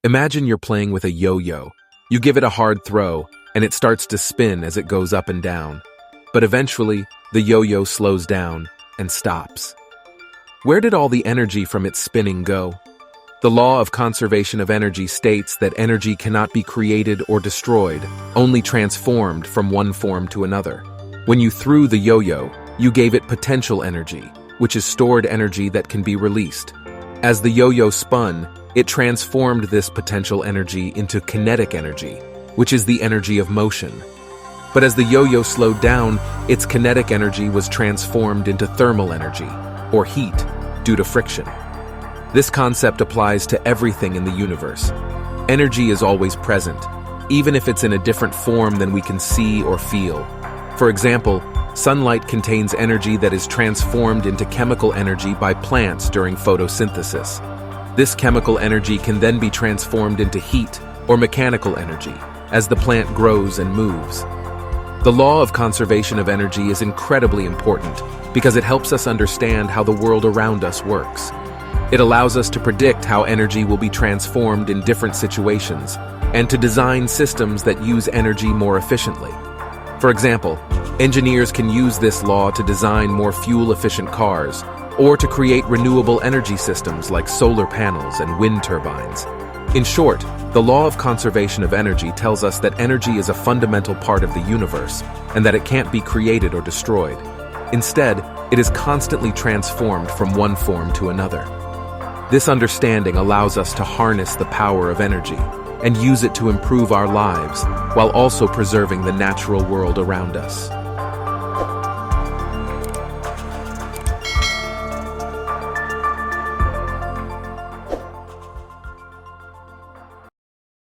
Imagine you're playing with a yo-yo. You give it a hard throw, and it starts to spin as it goes up and down. But eventually, the yo-yo slows down and stops. Where did all the energy from its spinning go? The law of conservation of energy states that energy cannot be created or destroyed, only transformed from one form to another. When you threw the yo-yo, you gave it potential energy, which is stored energy that can be released. As the yo-yo spun, it transformed this potential energy into kinetic energy, which is the energy of motion. But as the yo-yo slowed down, its kinetic energy was transformed into thermal energy, or heat, due to friction. This concept applies to everything in the universe. Energy is always present, even if it's in a different form than we can see or feel. For example, sunlight contains energy that is transformed into chemical energy by plants during photosynthesis. This chemical energy can then be transformed into heat or mechanical energy as the plant grows and moves. The law of conservation of energy is incredibly important because it helps us understand how the world around us works. It allows us to predict how energy will be transformed in different situations and to design systems that use energy more efficiently. For example, engineers can use this law to design more fuel-efficient cars or to create renewable energy systems like solar panels and wind turbines. In short, the law of conservation of energy tells us that energy is a fundamental part of the universe and that it can't be created or destroyed. Instead, it is constantly transformed from one form to another. This understanding allows us to harness the power of energy and use it to improve our lives while also preserving the natural world around us.